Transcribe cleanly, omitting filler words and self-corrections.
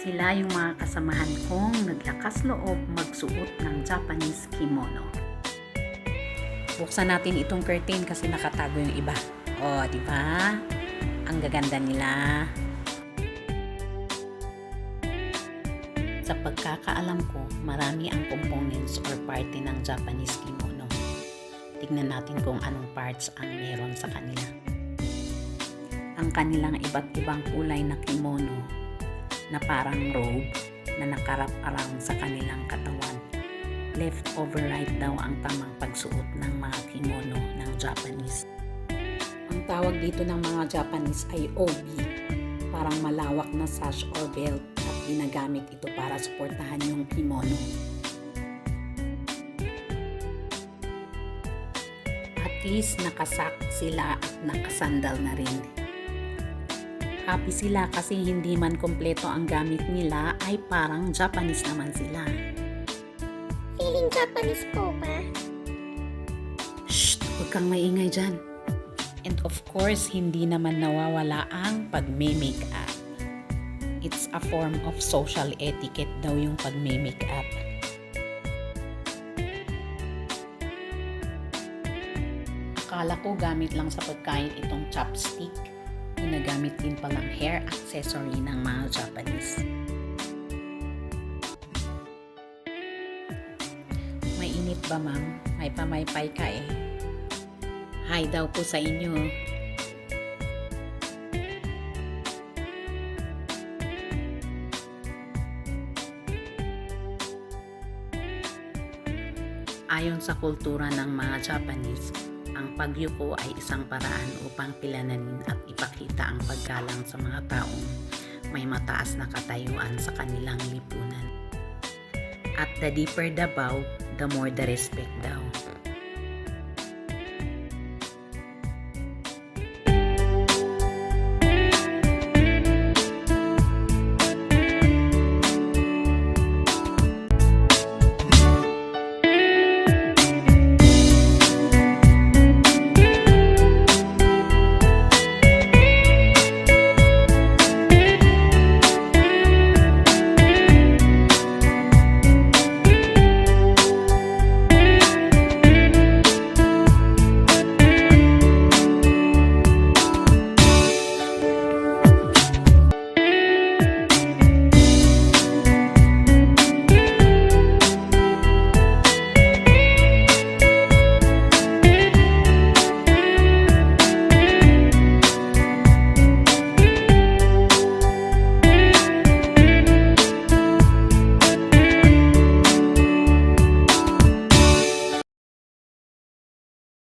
Sila yung mga kasamahan kong naglakas loob magsuot ng Japanese kimono. Buksan natin itong curtain kasi nakatago yung iba. O, di ba? Ang gaganda nila. Sa pagkakaalam ko, marami ang components or parte ng Japanese kimono. Tignan natin kung anong parts ang meron sa kanila. Ang kanilang iba't ibang kulay na kimono na parang robe na nakarap around sa kanilang katawan. Left over right daw ang tamang pagsuot ng mga kimono ng Japanese. Ang tawag dito ng mga Japanese ay obi, parang malawak na sash or belt at ginagamit ito para suportahan yung kimono. At least nakasak sila at nakasandal na rin. Happy sila kasi hindi man kompleto ang gamit nila ay parang Japanese naman sila. Feeling Japanese po ba? Shh! Huwag kang maingay dyan. And of course, hindi naman nawawala ang pagme-makeup. It's a form of social etiquette daw yung pagme-makeup. Akala ko gamit lang sa pagkain itong chopstick. Ginagamit din palang hair accessory ng mga Japanese. Mainit ba, ma'am? May pamaypay ka eh. Hi daw po sa inyo. Ayon sa kultura ng mga Japanese, ang pagyuko ay isang paraan upang kilalanin at ipakita ang paggalang sa mga taong may mataas na katayuan sa kanilang lipunan. At the deeper the bow, the more the respect daw.